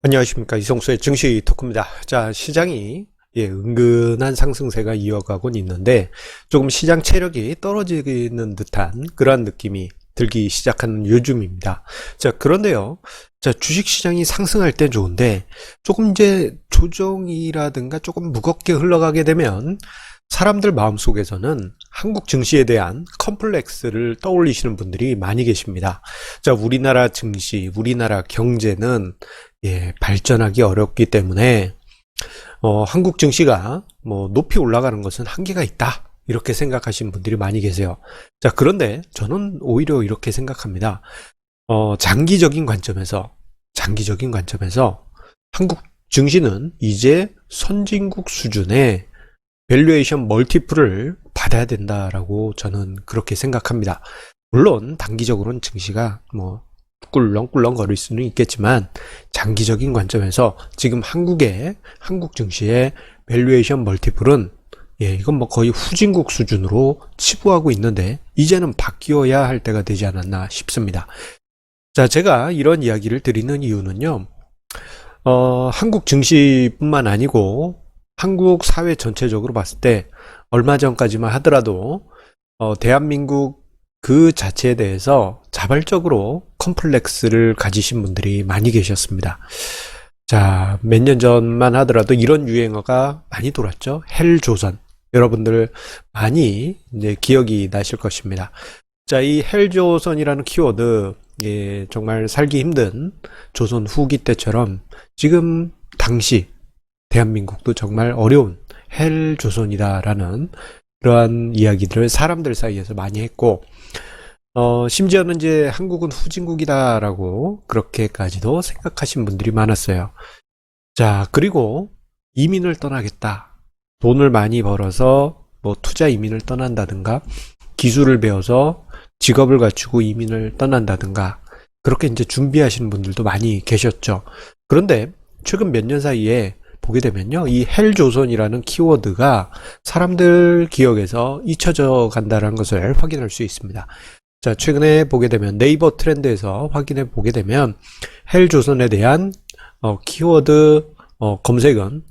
안녕하십니까, 이성수의 증시 토크입니다. 자, 시장이 은근한 상승세가 이어가곤 있는데 조금 시장 체력이 떨어지는 듯한 그러한 느낌이 들기 시작하는 요즘입니다. 자, 그런데요. 자, 주식시장이 상승할 땐 좋은데 조금 이제 조정이라든가 조금 무겁게 흘러가게 되면 사람들 마음속에서는 한국 증시에 대한 컴플렉스를 떠올리시는 분들이 많이 계십니다. 자, 우리나라 증시, 우리나라 경제는 발전하기 어렵기 때문에 한국 증시가 높이 올라가는 것은 한계가 있다. 이렇게 생각하시는 분들이 많이 계세요. 자, 그런데 저는 오히려 이렇게 생각합니다. 장기적인 관점에서 한국 증시는 이제 선진국 수준의 밸류에이션 멀티플을 받아야 된다라고 저는 그렇게 생각합니다. 물론 단기적으로는 증시가 꿀렁꿀렁 거릴 수는 있겠지만 장기적인 관점에서 지금 한국 증시의 밸류에이션 멀티플은 이건 거의 후진국 수준으로 치부하고 있는데 이제는 바뀌어야 할 때가 되지 않았나 싶습니다. 자, 제가 이런 이야기를 드리는 이유는요. 한국 증시뿐만 아니고 한국 사회 전체적으로 봤을 때 얼마 전까지만 하더라도 대한민국 그 자체에 대해서 자발적으로 컴플렉스를 가지신 분들이 많이 계셨습니다. 자, 몇 년 전만 하더라도 이런 유행어가 많이 돌았죠. 헬조선. 여러분들 많이 이제 기억이 나실 것입니다. 자, 이 헬조선이라는 키워드, 정말 살기 힘든 조선 후기 때처럼 지금 당시 대한민국도 정말 어려운 헬조선이다라는 그러한 이야기들을 사람들 사이에서 많이 했고, 심지어는 이제 한국은 후진국이다라고 그렇게까지도 생각하신 분들이 많았어요. 자, 그리고 이민을 떠나겠다. 돈을 많이 벌어서 투자 이민을 떠난다든가, 기술을 배워서 직업을 갖추고 이민을 떠난다든가, 그렇게 이제 준비하시는 분들도 많이 계셨죠. 그런데 최근 몇 년 사이에 보게 되면요, 이 헬조선이라는 키워드가 사람들 기억에서 잊혀져 간다는 것을 확인할 수 있습니다. 자, 최근에 보게 되면 네이버 트렌드에서 확인해 보게 되면 헬조선에 대한 키워드 검색은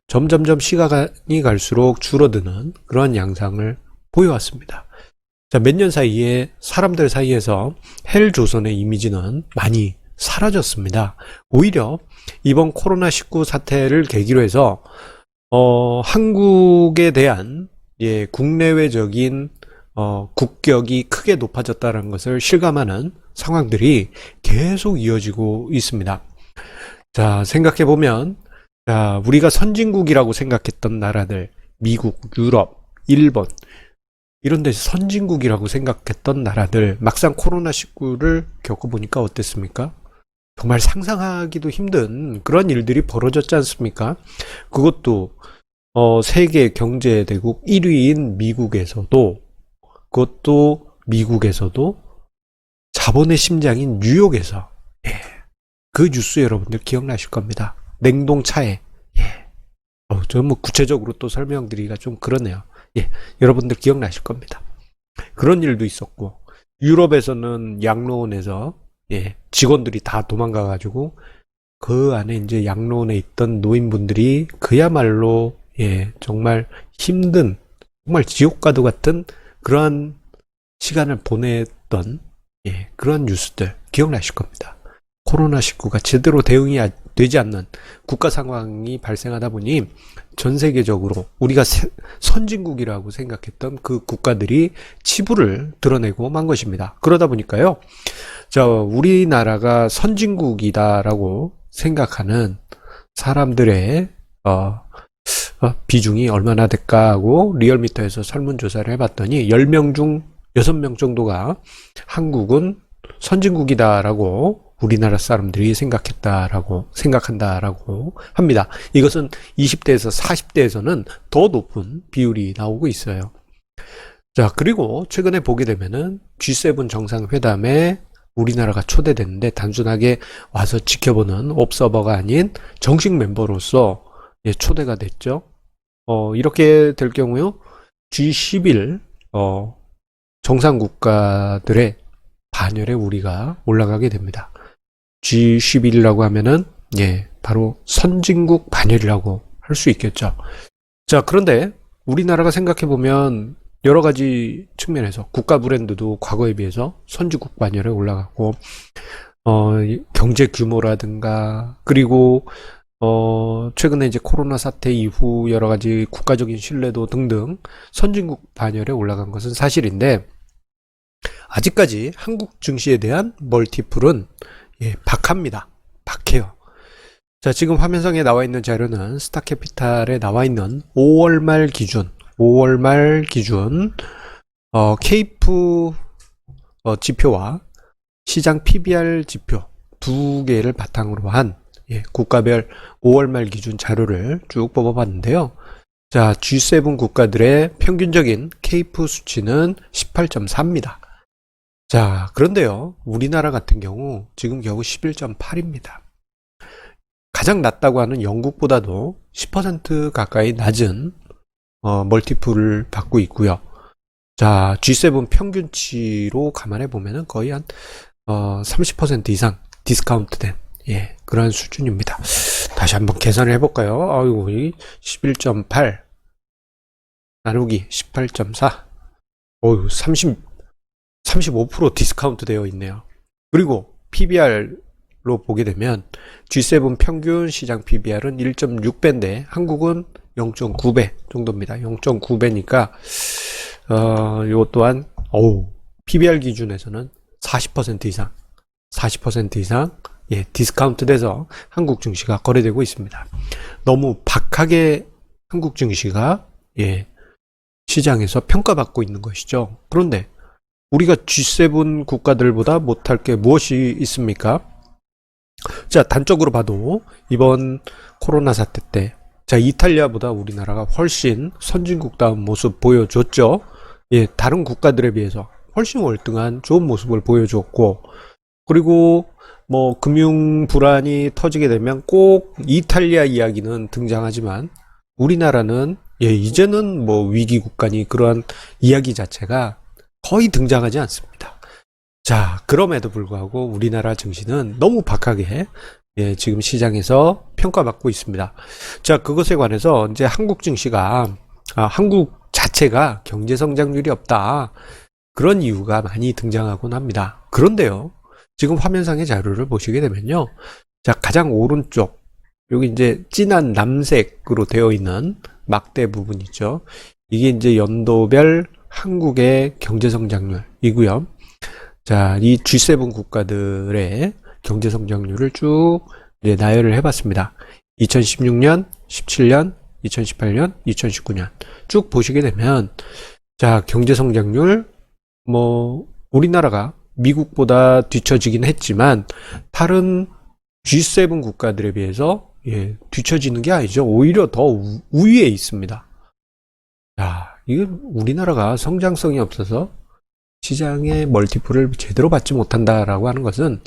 점점점 시간이 갈수록 줄어드는 그런 양상을 보여왔습니다. 자, 몇 년 사이에 사람들 사이에서 헬조선의 이미지는 많이 사라졌습니다. 오히려 이번 코로나19 사태를 계기로 해서 한국에 대한 국내외적인 국격이 크게 높아졌다는 것을 실감하는 상황들이 계속 이어지고 있습니다. 자, 생각해보면 우리가 선진국이라고 생각했던 나라들, 미국, 유럽, 일본, 이런 데서 선진국이라고 생각했던 나라들, 막상 코로나19를 겪어보니까 어땠습니까? 정말 상상하기도 힘든 그런 일들이 벌어졌지 않습니까? 그것도 세계 경제대국 1위인 미국에서도 자본의 심장인 뉴욕에서 그 뉴스 여러분들 기억나실 겁니다. 냉동차에 저는 구체적으로 또 설명드리기가 좀 그러네요. 여러분들 기억나실 겁니다. 그런 일도 있었고, 유럽에서는 양로원에서 직원들이 다 도망가가지고 그 안에 이제 양로원에 있던 노인분들이 그야말로 정말 힘든, 정말 지옥과도 같은 그러한 시간을 보냈던 그런 뉴스들 기억나실 겁니다. 코로나19가 제대로 대응이 되지 않는 국가 상황이 발생하다 보니 전 세계적으로 우리가 선진국이라고 생각했던 그 국가들이 치부를 드러내고 만 것입니다. 그러다 보니까요, 우리나라가 선진국이다라고 생각하는 사람들의 비중이 얼마나 될까 하고 리얼미터에서 설문조사를 해봤더니 10명 중 6명 정도가 한국은 선진국이다라고 우리나라 사람들이 생각한다라고 합니다. 이것은 20대에서 40대에서는 더 높은 비율이 나오고 있어요. 자, 그리고 최근에 보게 되면은 G7 정상회담에 우리나라가 초대됐는데 단순하게 와서 지켜보는 옵서버가 아닌 정식 멤버로서 초대가 됐죠. 이렇게 될 경우요, G11 정상국가들의 반열에 우리가 올라가게 됩니다. G11이라고 하면은 예, 바로 선진국 반열이라고 할 수 있겠죠. 자, 그런데 우리나라가 생각해보면 여러 가지 측면에서 국가 브랜드도 과거에 비해서 선진국 반열에 올라갔고, 경제 규모라든가, 그리고, 최근에 이제 코로나 사태 이후 여러 가지 국가적인 신뢰도 등등 선진국 반열에 올라간 것은 사실인데, 아직까지 한국 증시에 대한 멀티플은 예, 박합니다. 박해요. 자, 지금 화면상에 나와 있는 자료는 스타캐피탈에 나와 있는 5월 말 기준, 케이프 지표와 시장 PBR 지표 두 개를 바탕으로 한 예, 국가별 5월 말 기준 자료를 쭉 뽑아봤는데요. 자, G7 국가들의 평균적인 케이프 수치는 18.4입니다. 자, 그런데요, 우리나라 같은 경우 지금 겨우 11.8입니다. 가장 낮다고 하는 영국보다도 10% 가까이 낮은 멀티플을 받고 있고요. 자, G7 평균치로 감안해 보면은 거의 한 30% 이상 디스카운트된 예, 그런 수준입니다. 다시 한번 계산을 해볼까요? 아이고, 11.8 나누기 18.4 어휴, 35% 디스카운트 되어 있네요. 그리고 PBR로 보게 되면 G7 평균 시장 PBR은 1.6배인데 한국은 0.9배 정도입니다. 0.9배니까 요 또한 PBR 기준에서는 40% 이상 예, 디스카운트 돼서 한국 증시가 거래되고 있습니다. 너무 박하게 한국 증시가 예, 시장에서 평가받고 있는 것이죠. 그런데 우리가 G7 국가들보다 못할 게 무엇이 있습니까? 자, 단적으로 봐도 이번 코로나 사태 때 자, 이탈리아보다 우리나라가 훨씬 선진국다운 모습 보여줬죠. 예, 다른 국가들에 비해서 훨씬 월등한 좋은 모습을 보여줬고, 그리고 뭐 금융 불안이 터지게 되면 꼭 이탈리아 이야기는 등장하지만 우리나라는 예, 이제는 뭐 위기 국가니 그러한 이야기 자체가 거의 등장하지 않습니다. 자, 그럼에도 불구하고 우리나라 증시는 너무 박하게 예, 지금 시장에서 평가받고 있습니다. 자, 그것에 관해서 이제 한국 증시가 한국 자체가 경제 성장률이 없다. 그런 이유가 많이 등장하곤 합니다. 그런데요, 지금 화면상의 자료를 보시게 되면요. 자, 가장 오른쪽, 여기 이제 진한 남색으로 되어 있는 막대 부분 있죠. 이게 이제 연도별 한국의 경제 성장률이고요. 자, 이 G7 국가들의 경제 성장률을 쭉 이제 나열을 해봤습니다. 2016년, 17년, 2018년, 2019년 쭉 보시게 되면 자, 경제 성장률 뭐 우리나라가 미국보다 뒤처지긴 했지만 다른 G7 국가들에 비해서 예, 뒤처지는 게 아니죠. 오히려 더 우위에 있습니다. 자, 이건 우리나라가 성장성이 없어서 시장의 멀티플을 제대로 받지 못한다라고 하는 것은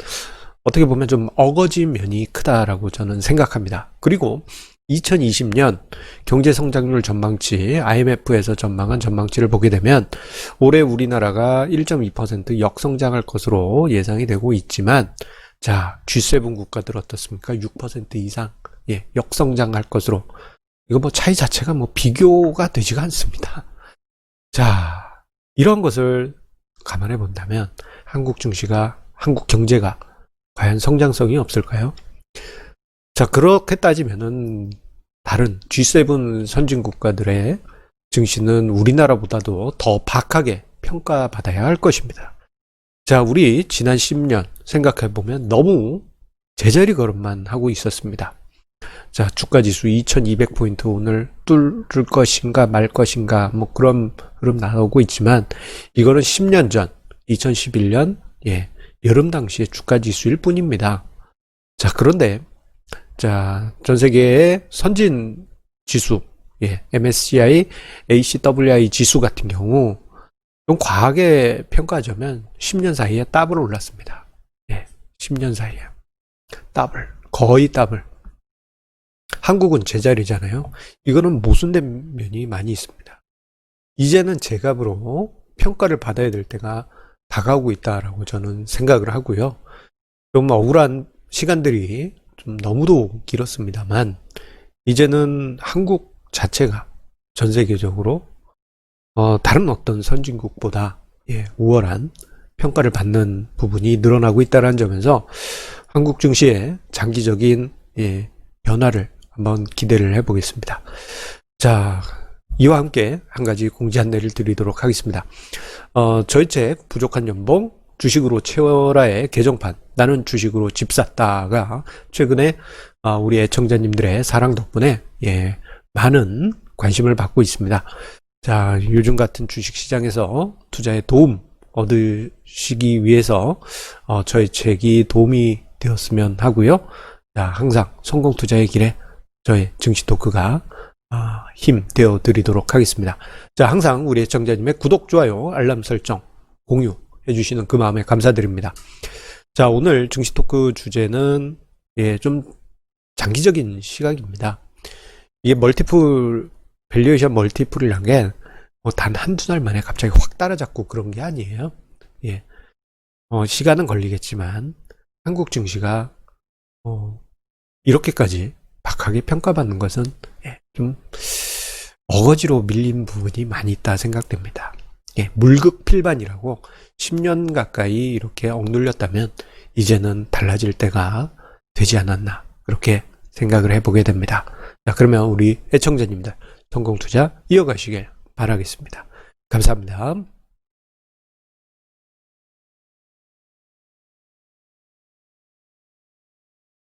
어떻게 보면 좀 어거진 면이 크다라고 저는 생각합니다. 그리고 2020년 경제 성장률 전망치 IMF에서 전망한 전망치를 보게 되면 올해 우리나라가 1.2% 역성장할 것으로 예상이 되고 있지만 자, G7 국가들 어떻습니까? 6% 이상 예, 역성장할 것으로 이거 뭐 차이 자체가 뭐 비교가 되지가 않습니다. 자, 이런 것을 감안해 본다면 한국 증시가, 한국 경제가 과연 성장성이 없을까요? 자, 그렇게 따지면은 다른 G7 선진 국가들의 증시는 우리나라보다도 더 박하게 평가받아야 할 것입니다. 자, 우리 지난 10년 생각해 보면 너무 제자리 걸음만 하고 있었습니다. 자, 주가지수 2200포인트 오늘 뚫을 것인가 말 것인가 뭐 그런 흐름 나오고 있지만 이거는 10년 전 2011년 예, 여름 당시의 주가지수일 뿐입니다. 자, 그런데 자, 전 세계의 선진 지수 예, MSCI, ACWI 지수 같은 경우 좀 과하게 평가하자면 10년 사이에 더블 올랐습니다. 예, 10년 사이에 더블, 거의 더블. 한국은 제자리잖아요. 이거는 모순된 면이 많이 있습니다. 이제는 제값으로 평가를 받아야 될 때가 다가오고 있다라고 저는 생각을 하고요. 좀 억울한 시간들이 좀 너무도 길었습니다만, 이제는 한국 자체가 전 세계적으로 다른 어떤 선진국보다 우월한 평가를 받는 부분이 늘어나고 있다는 점에서 한국 증시의 장기적인 변화를 한번 기대를 해보겠습니다. 자, 이와 함께 한 가지 공지 안내를 드리도록 하겠습니다. 저희 책 부족한 연봉 주식으로 채워라의 개정판, 나는 주식으로 집 샀다가 최근에 우리 애청자님들의 사랑 덕분에 많은 관심을 받고 있습니다. 자, 요즘 같은 주식시장에서 투자에 도움 얻으시기 위해서 저희 책이 도움이 되었으면 하고요. 자, 항상 성공 투자의 길에 저희 증시 토크가 힘 되어 드리도록 하겠습니다. 자, 항상 우리 애청자님의 구독, 좋아요, 알람 설정, 공유 해주시는 그 마음에 감사드립니다. 자, 오늘 증시 토크 주제는 좀 장기적인 시각입니다. 이게 밸류에이션 멀티플이란 게 단 한두 달 만에 갑자기 확 따라잡고 그런 게 아니에요. 시간은 걸리겠지만 한국 증시가 이렇게까지 박하게 평가받는 것은 좀 어거지로 밀린 부분이 많이 있다 생각됩니다. 물극필반이라고 10년 가까이 이렇게 억눌렸다면 이제는 달라질 때가 되지 않았나, 그렇게 생각을 해보게 됩니다. 자, 그러면 우리 애청자님들 성공투자 이어가시길 바라겠습니다. 감사합니다.